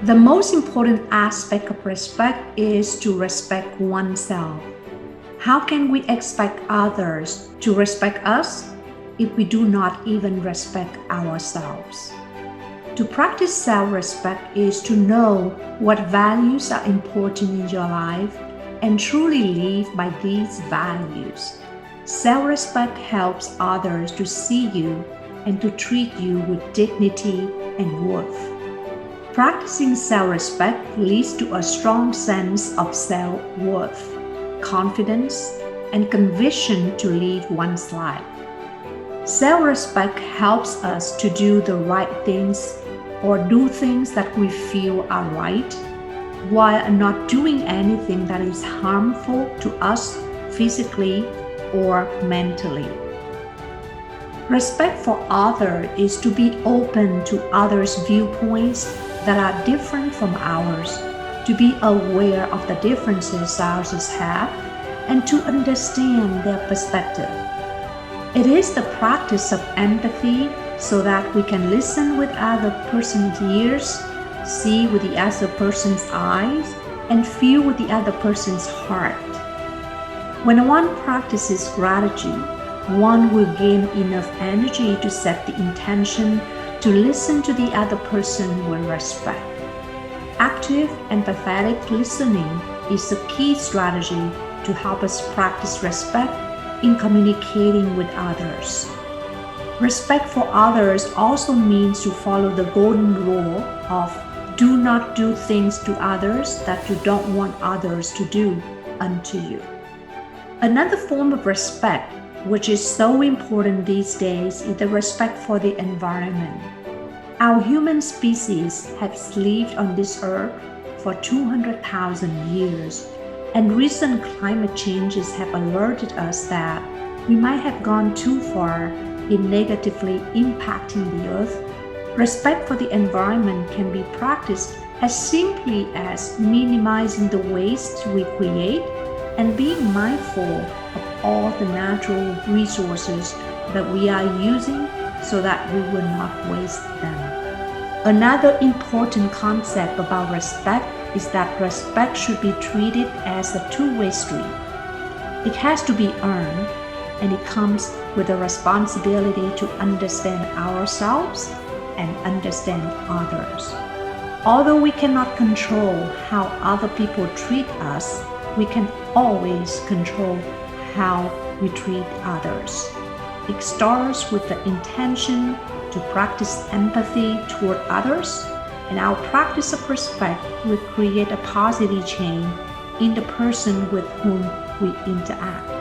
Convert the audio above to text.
The most important aspect of respect is to respect oneself. How can we expect others to respect us if we do not even respect ourselves? To practice self-respect is to know what values are important in your life and truly live by these values. Self-respect helps others to see you and to treat you with dignity and worth. Practicing self-respect leads to a strong sense of self-worth, confidence, and conviction to live one's life. Self-respect helps us to do the right things or do things that we feel are right, while not doing anything that is harmful to us physically or mentally. Respect for others is to be open to others' viewpoints that are different from ours, to be aware of the differences others have, and to understand their perspective. It is the practice of empathy so that we can listen with other person's ears, see with the other person's eyes, and feel with the other person's heart. When one practices gratitude, one will gain enough energy to set the intention to listen to the other person with respect. Active, empathetic listening is a key strategy to help us practice respect in communicating with others. Respect for others also means to follow the golden rule of do not do things to others that you don't want others to do unto you. Another form of respect, which is so important these days, is the respect for the environment. Our human species has lived on this earth for 200,000 years, and recent climate changes have alerted us that we might have gone too far in negatively impacting the earth. Respect for the environment can be practiced as simply as minimizing the waste we create and being mindful of all the natural resources that we are using so that we will not waste them. Another important concept about respect is that respect should be treated as a two-way street. It has to be earned, and it comes with a responsibility to understand ourselves and understand others. Although we cannot control how other people treat us, we can always control how we treat others. It starts with the intention to practice empathy toward others, and our practice of respect will create a positive change in the person with whom we interact.